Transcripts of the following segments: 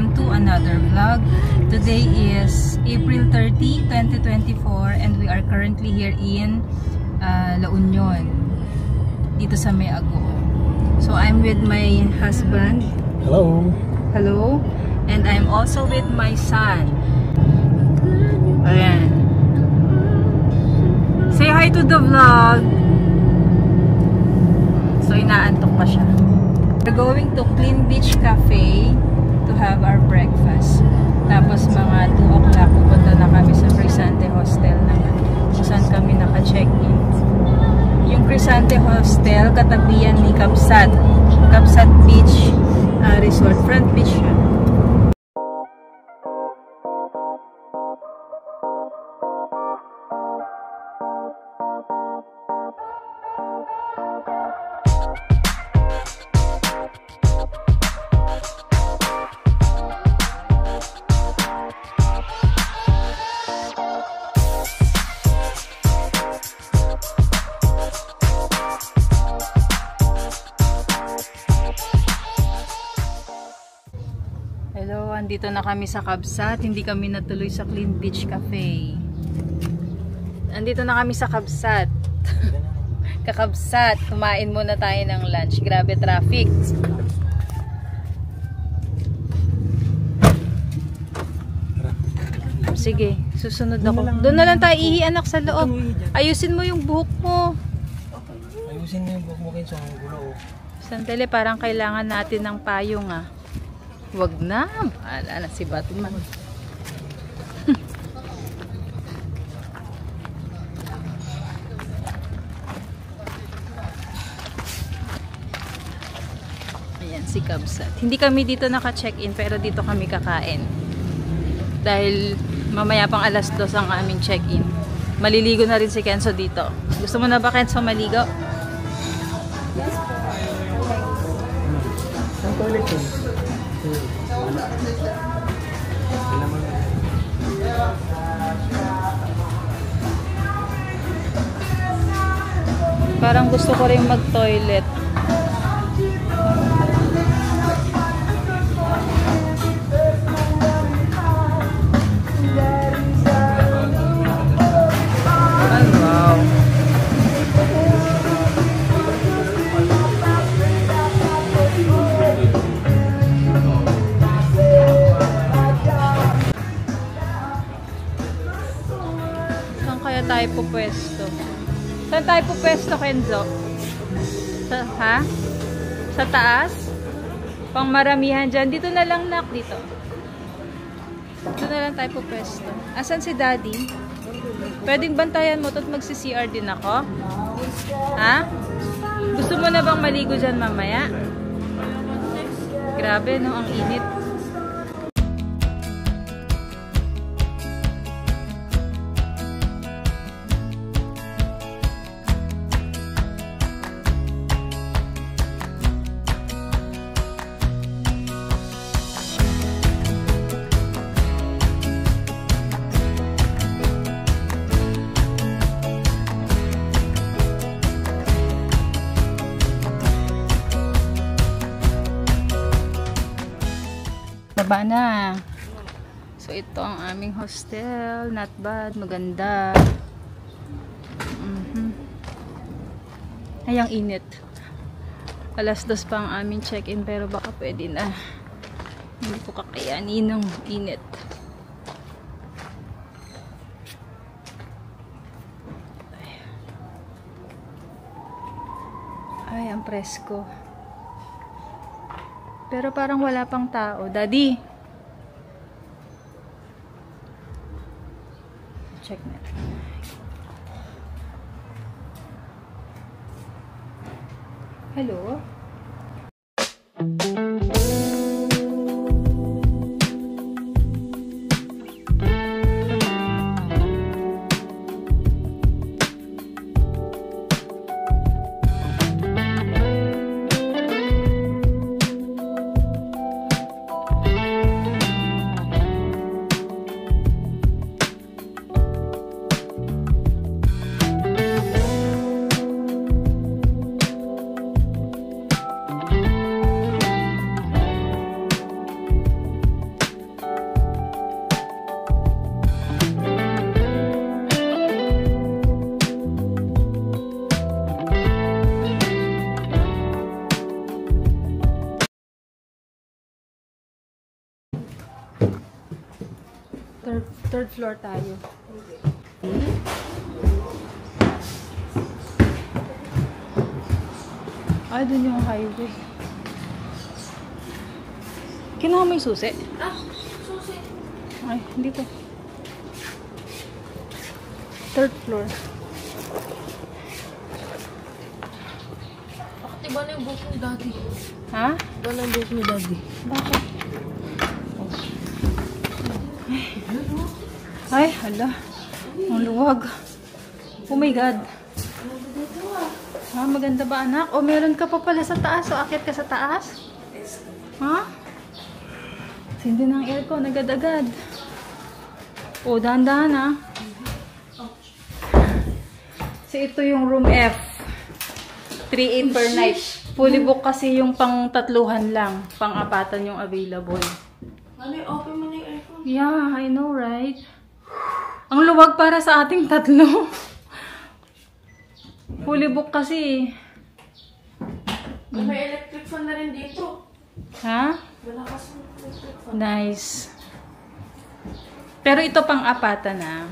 welcome to another vlog. Today is April 30, 2024 and we are currently here in La Union, dito sa May Ago. So I'm with my husband. Hello. Hello. And I'm also with my son. Ayan. Say hi to the vlog. So inaantok pa siya. We're going to Clean Beach Cafe to have our breakfast. Tapos mga 2 o'clock pupunta na kami sa Crisante Hostel naman, kung saan kami naka-check-in. Yung Crisante Hostel, katabihan ni Kapsat Beach Resort. Front beach siya. Hello, andito na kami sa Kapsat. Hindi kami natuloy sa Clean Beach Cafe. Andito na kami sa Kapsat. Kakabsat. Kumain muna tayo ng lunch. Grabe traffic. Sige, susunod ako. Doon na lang tayo anak sa loob. Ayusin mo yung buhok mo. Ayusin mo yung buhok mo kinsa ang gulo. Sandali, parang kailangan natin ng payong ah. Wag na. Bahala na si Batman. Ayan si Kapsat. Hindi kami dito naka-check-in pero dito kami kakain. Dahil mamaya pang alas 2 ang aming check-in. Maliligo na rin si Kenzo dito. Gusto mo na ba, Kenzo, maligo? Yes. Ang toilet ko. Parang gusto ko rin mag-toilet. Ay, wow. Saan kaya tayo pupwesto? Saan tayo pupwesto, Kenzo? Ha? Sa taas? Pang maramihan dyan. Dito na lang, nak. Dito. Dito na lang tayo pupwesto. Asan si Daddy? Pwedeng bantayan mo ito at magsi-CR din ako? Ha? Gusto mo na bang maligo dyan mamaya? Grabe, no? Ang init. Baba na. So ito ang aming hostel. Not bad. Maganda. Ay, ang init. Alas 2 pa ang aming check-in pero baka pwede na. Hindi ko kakayanin ng init. Ay, ang presko. Pero parang wala pang tao. Daddy! Check na. Hello? Third floor tayo. Ay, dun yung highway. Kinuha mo yung susi? Susi. Ay, hindi to. Third floor. Bakit iba na yung buhok ni Daddy? Ha? Iba na yung buhok ni Daddy. Bakit? Ay, hala. Ang luwag. Oh my God. Ha, maganda ba anak? O meron ka pa pala sa taas. O akit ka sa taas? Ha? Hindi ng aircon, agad-agad. O, dahan-dahan ha. So, ito yung room F. 3.8 per night. Fully book kasi yung pang tatluhan lang. Pang-apatan yung available. Ano, open mo na yung aircon. Yeah, I know, right? Ang luwag para sa ating tatlo. Fully book kasi. May electric fan na rin dito. Ha? Wala kasi electric fan. Nice. Pero ito pang-apatan na.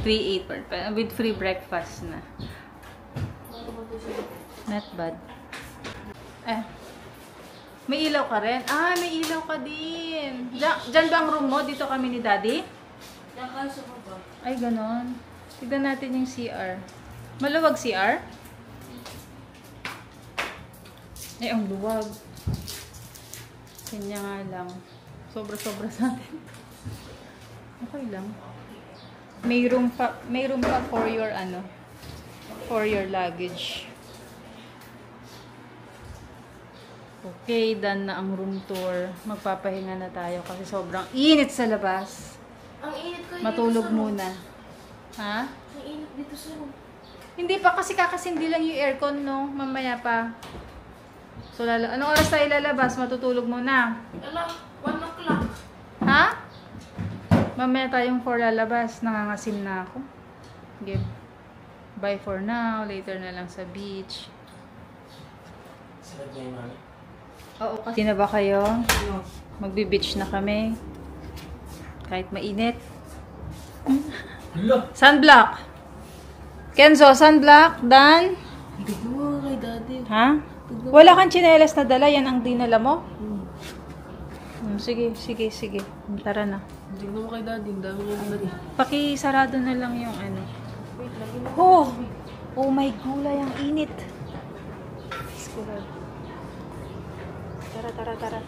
3.8 with free breakfast na. Not bad. May ilaw ka rin? Ah, may ilaw ka din. Diyan ba ang room mo? Dito kami ni Daddy? Diyan ka sa baba. Ay, ganon. Tignan natin yung CR. Maluwag CR? Ay, ang luwag. Kanya nga lang. Sobra-sobra sa atin. Okay lang. May room pa for your for your luggage. Okay, done na ang room tour. Magpapahinga na tayo kasi sobrang init sa labas. Ang init ko Matulog muna. Ha? Ang init dito sa room. Hindi pa kasi kakasindi lang yung aircon, no? Mamaya pa. So, anong oras tayo lalabas? Matutulog muna. Ala, 1 o'clock. Ha? Mamaya tayong 4 lalabas. Nangangasim na ako. Sige. Bye for now. Later na lang sa beach. Sarap niya yung mami. Oo, kasi na ba kayo? Magbi-beach na kami. Kahit mainit. Hello! Sunblock! Kenzo, sunblock? Dan? Hindi ko kay Daddy. Ha? Wala kang tsinelas na dala? Yan ang dinala mo? Sige. Tara na. Hindi naman kay Daddy. Ang dami niya nilagay. Pakisarado na lang yung ano. Wait, lagi na. Oh my gulay, ang init. Squirrel. Tara.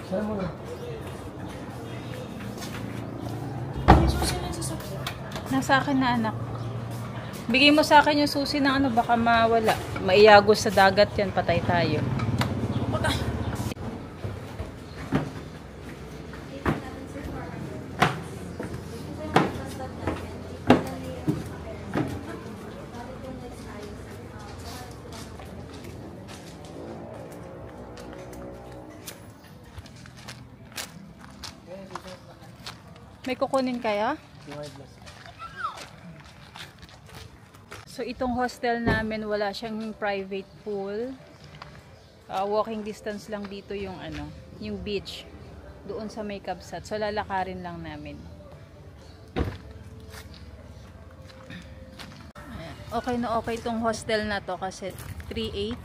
Saan mo na? May susi na sa sakya. Nasa akin na anak. Bigay mo sa akin yung susi ng ano, baka mawala. Maiyagos sa dagat yan, patay tayo. Patay. May kukunin kaya? So itong hostel namin, wala siyang private pool. Walking distance lang dito yung yung beach. Doon sa May Kabsat. So lalakarin lang namin. Ayan. Okay na okay itong hostel na to kasi 3,800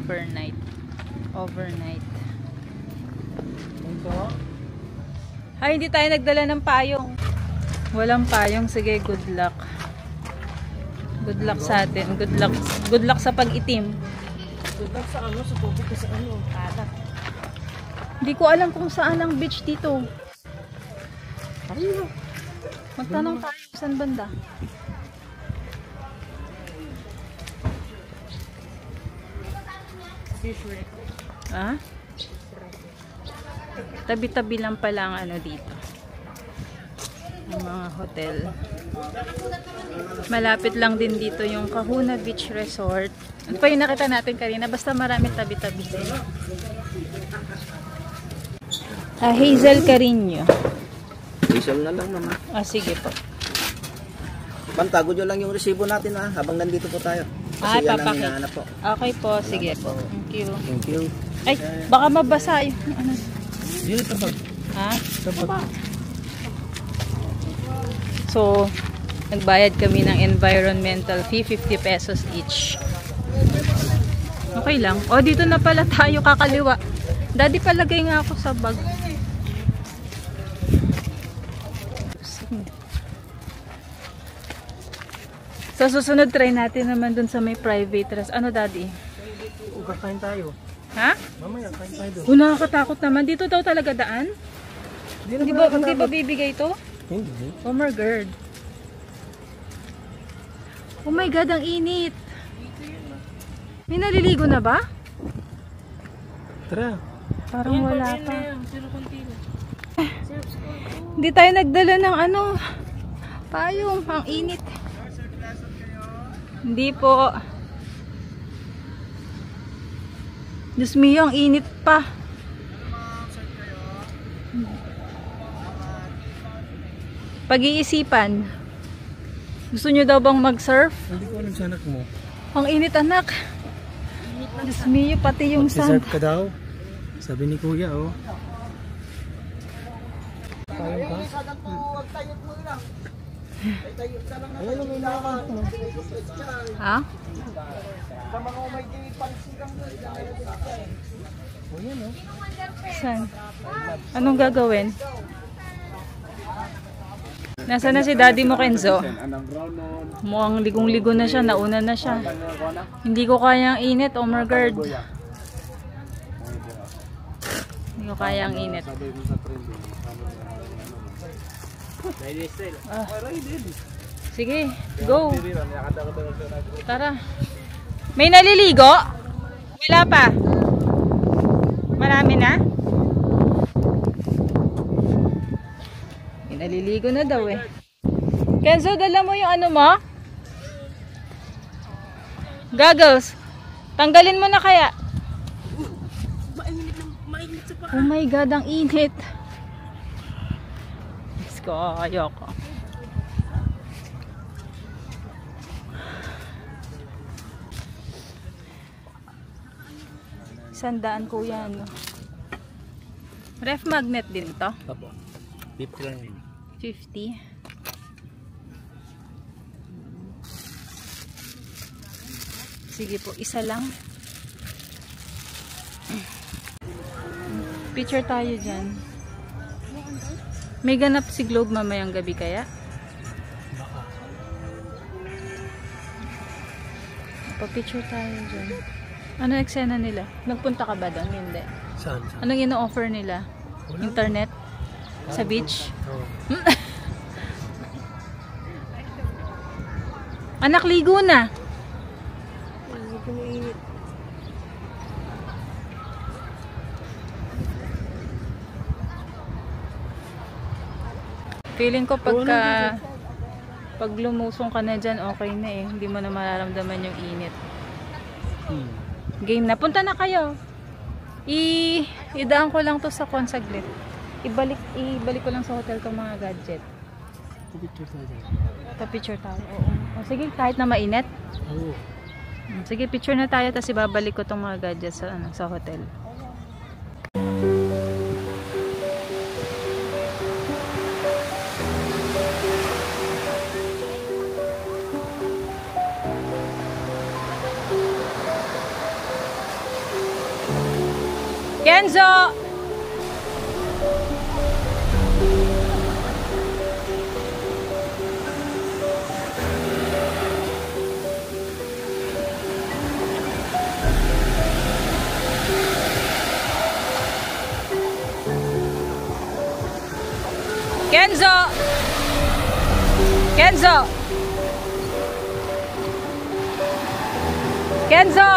per night. Overnight. Ay, hindi tayo nagdala ng payong. Walang payong. Sige, good luck. Good luck sa atin. Good luck sa pag-itim. Good luck sa sa tubig ka sa kalat. Hindi ko alam kung saan ang beach dito. Magtanong tayo. Saan banda? Ha? Tabi-tabi lang pala ang dito. Ang mga hotel. Malapit lang din dito yung Kahuna Beach Resort. Ano pa yung nakita natin kanina? Basta marami tabi-tabi sila. Hazel Carino. Diesel na lang naman. Sige po. Pantago nyo lang yung resibo natin habang nandito po tayo. Kasi yan ang hinahanap po. Okay po, sige po. Thank you. Thank you. Ay, baka mabasa yung Yun, tabag. Ha? Tabag. So, nagbayad kami ng environmental fee, 50 pesos each. Okay lang. O, dito na pala tayo kakaliwa. Daddy, palagay nga ako sa bag. Sa susunod, try natin naman dun sa may private rest. Ano, Daddy? Kakain tayo. Ha? Mamaya, kain tayo doon. Nakakatakot naman. Dito daw talaga daan? Hindi ba bibigay to? Hindi. Oh my God. Oh my God, ang init. May naliligo na ba? Tara. Parang wala pa. Hindi tayo nagdala ng ano, payong. Ang init. Hindi po. Diyos mio, ang init pa. Pag-iisipan. Gusto nyo daw bang mag-surf? Hindi ko alam sa anak mo. Ang init, anak. Diyos mio, pati yung sand. Mag-surf ka daw? Sabi ni Kuya, oh. Kaya ba? Ha? Saan? Anong gagawin? Nasaan na si Daddy mo, Kenzo? Mukhang ligong-ligo na siya, nauna na siya. Hindi ko kaya ang init, oh my God. Hindi ko kaya ang init. Sige, go. Tara. May naliligo? Wala pa. Marami na? May naliligo na daw eh. Kenzo, dala mo yung ano mo? Goggles. Tanggalin mo na kaya. Oh my God, ang init. Let's go, ayoko. Sandaan ko yan. Ref magnet din to? Apo. 50 lang yun. 50. Sige po, isa lang. Picture tayo dyan. May ganap si Globe mamayang gabi kaya? Pa-picture tayo dyan. Ano eksena nila? Nagpunta ka ba doon? Hindi. Saan? Anong ino-offer nila? Internet? Sa beach? Oo. Anak, ligo na! Feeling ko pag lumusong ka na dyan, okay na eh. Hindi mo na mararamdaman yung init. Game na. Punta na kayo. Idaan ko lang to sa consaglit. Ibalik ko lang sa hotel ko mga gadget. Picture tayo. Pa-picture tayo. Oo. O, sige, kahit na mainit. Oo. Sige, picture na tayo tapos ibabalik ko tong mga gadgets sa hotel. Kenzo! Kenzo! Kenzo! Kenzo!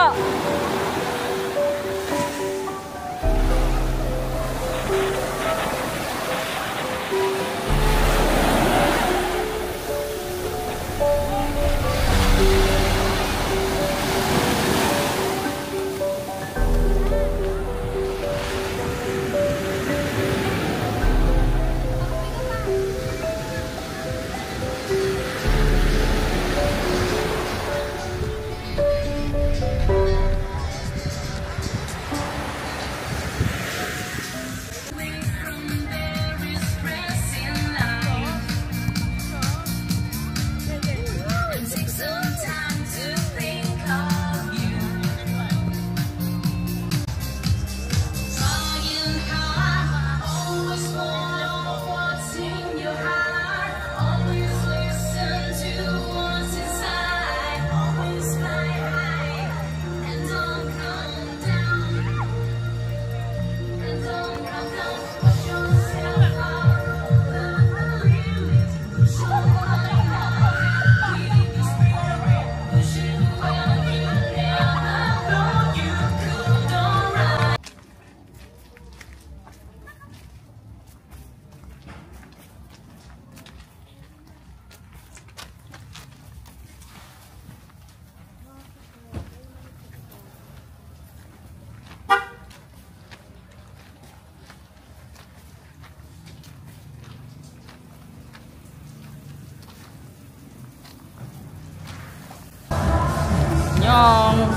Chong.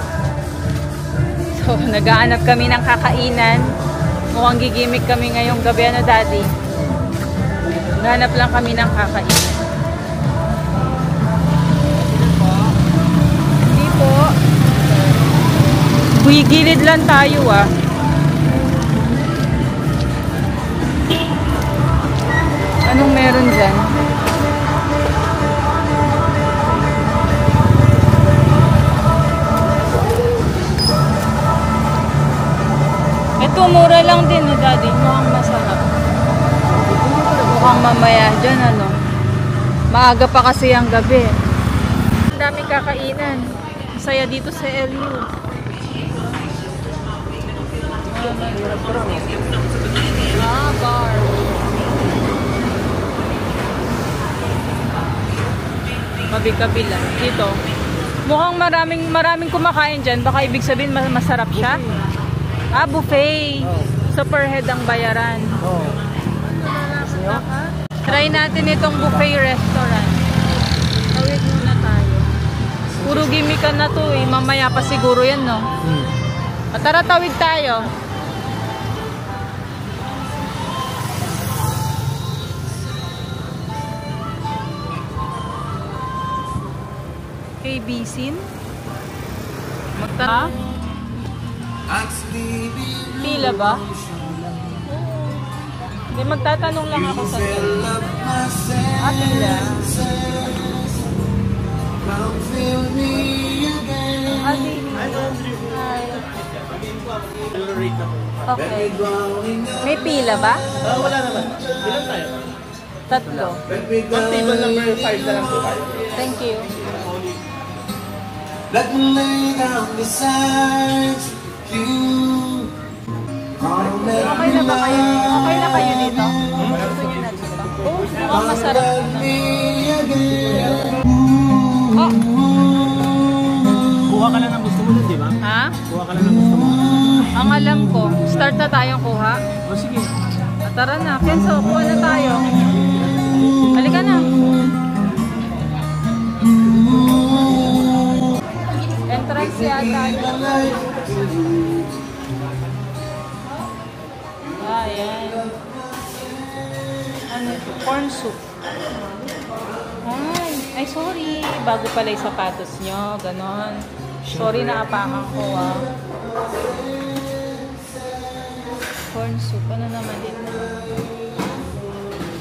So, nagaanap kami ng kakainan. Mukhang gigimik kami ngayong gabi. Ano, Daddy? Naghanap lang kami ng kakainan. Hindi po. Gilid lang tayo, ah. Anong meron dyan? Ito, mura lang din, no, Daddy? Mukhang masarap. Mukhang mamaya dyan, ano? Maaga pa kasi ang gabi. Ang daming kakainan. Masaya dito sa LU. Bar. Kabila. Dito. Mukhang maraming kumakain dyan. Baka ibig sabihin masarap siya. Ah, buffet. So per head ang bayaran. Try natin itong buffet restaurant. Tawid muna tayo. Puro gimikan na to eh. Mamaya pa siguro yan, no? Tara, tawid tayo. KBsin? Magtanong? Pila ba? Hindi, magtatanong lang ako sa pila. Pila. Okay. May pila ba? Wala naman. Ilan tayo? 3. Ang table number 5 na lang po tayo. Thank you. Let me lay down beside you. Okay na ba kayo? Okay na kayo dito? Gusto niyo na dito? Oo, mukhang masarap na. Oh! Kuha ka lang ng gusto mo dun, di ba? Ha? Kuha ka lang ng gusto mo. Ang alam ko, start na tayong kuha. O sige. Tara na, Kenzo, kuha na tayo. Halika na. Entrance yata. Ayan. Ano ito? Corn soup. Ay, sorry. Bago pala yung sapatos nyo. Ganon. Sorry na apangan ko, ah. Corn soup. Ano naman ito?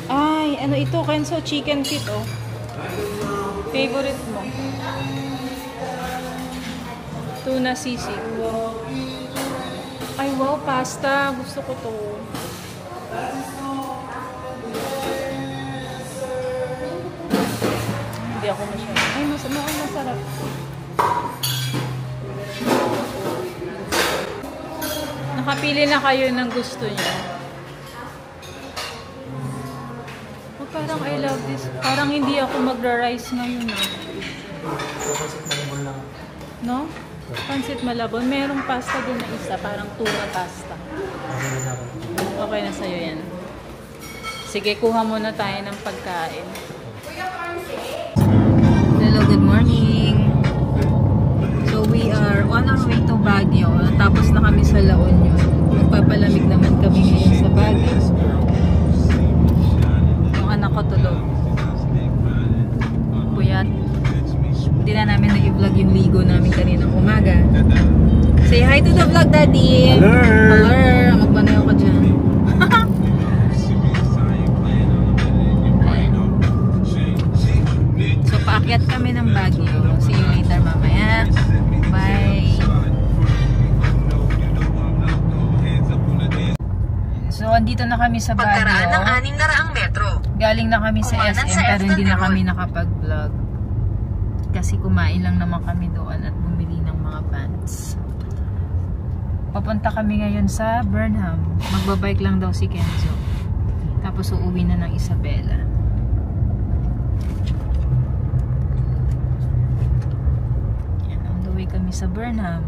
Ay, ano ito? Kenzo, chicken feet, oh. Favorite mo. Tuna sisig. Ay, wow, pasta. Gusto ko to. Hindi ako masyado. Ay, masarap. Nakapili na kayo ng gusto niyo. Oh, parang I love this. Parang hindi ako magra-rice ngayon. No? Pansit malabon. Merong pasta din na isa. Parang tuna pasta. Okay na sa'yo yan. Sige, kuha muna tayo ng pagkain. Hello, good morning. So, we are on our way to Baguio. Tapos na kami sa La Union. Magpapalamig naman kami ngayon sa Baguio. Yung anak ko tulog. Puyat. Hindi na namin na-vlog yung ligo namin kaninang umaga. Say hi to the vlog, Daddy! Hello! Hello! Magbanayaw ka dyan. So, paakyat kami ng Baguio. See you later mamaya. Bye! So, andito na kami sa Baguio. Pagkaraan ng 600 metro. Galing na kami sa SM pero hindi na kami nakapag-vlog. Kasi kumain lang naman kami doon at bumili ng mga pants. Papunta kami ngayon sa Burnham. Magbabike lang daw si Kenzo. Tapos uuwi na ng Isabela. Yan, on the way kami sa Burnham.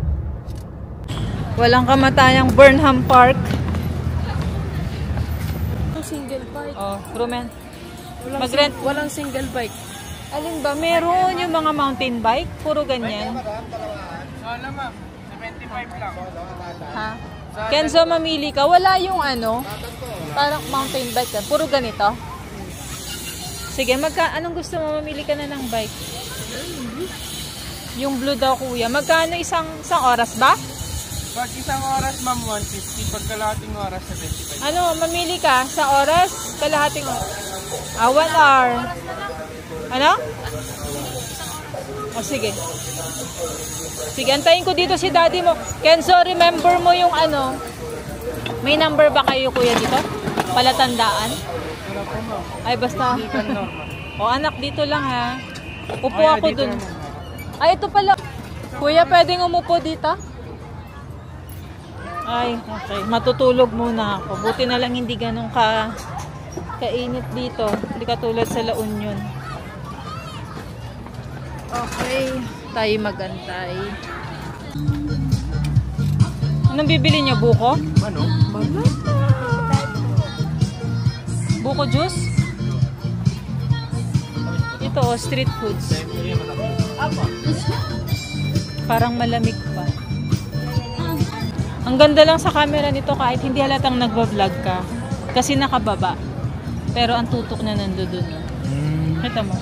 Walang kamatayang Burnham Park. Single bike. Oh, Rumen. Walang single bike. Alin ba? Meron yung mga mountain bike. Puro ganyan. Wala ma'am. 75 lang. Ha? Kenzo, mamili ka. Wala yung ano, parang mountain bike ka. Puro ganito. Sige, anong gusto mo? Mamili ka na ng bike. Yung blue daw, kuya. Magkano isang oras ba? Pag isang oras ma'am, 150. Pag kalahating oras, 75. Ano, mamili ka sa oras? Kalahating oras. 1 hour. Ano? O, sige. Sige, antayin ko dito si daddy mo. Kenzo, remember mo yung ano? May number ba kayo, kuya, dito? Palatandaan? Ay, basta. O, anak, dito lang, ha? Upo ako dun. Ay, ito pala. Kuya, pwedeng umupo dito? Ay, okay. Matutulog muna ako. Buti na lang hindi ganun kainit dito. Hindi katulad sa La Union. Okay. Tayo magantay. Anong bibili niyo? Buko? Ano? Buko juice? Ito, street foods. Parang malamig pa. Ang ganda lang sa camera nito kahit hindi halatang nagbablog ka. Kasi nakababa. Pero ang tutok na nandoon. Kita mo.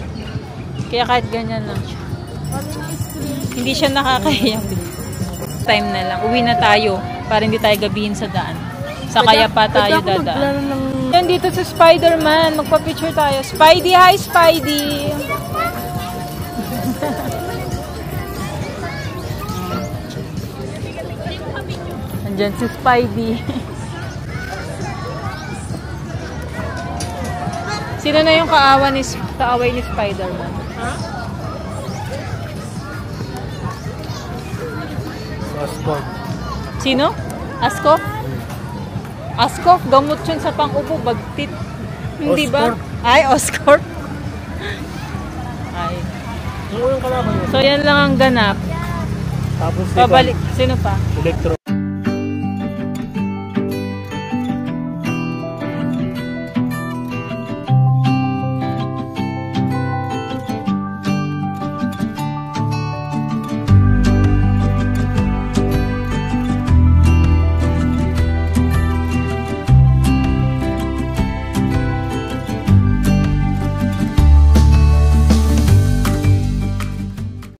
Kaya kahit ganyan lang siya. Hindi siya nakakahiya. Time na lang. Uwi na tayo. Para hindi tayo gabihin sa daan. Sa kaya pa tayo dadaan. Yan dito sa Spider-Man. Magpa-picture tayo. Spidey, hi Spidey! Andyan si Spidey. Sino na yung kaaway ni Spider-Man? Oscar. Sino? Askof? Askof? Gamot yun sa pang-upo. Bagtit. Hindi ba? Ay, Oscar. Ay. Yung kalaban yun. So, yan lang ang ganap. Tapos Pabalik. Sino pa? Electro.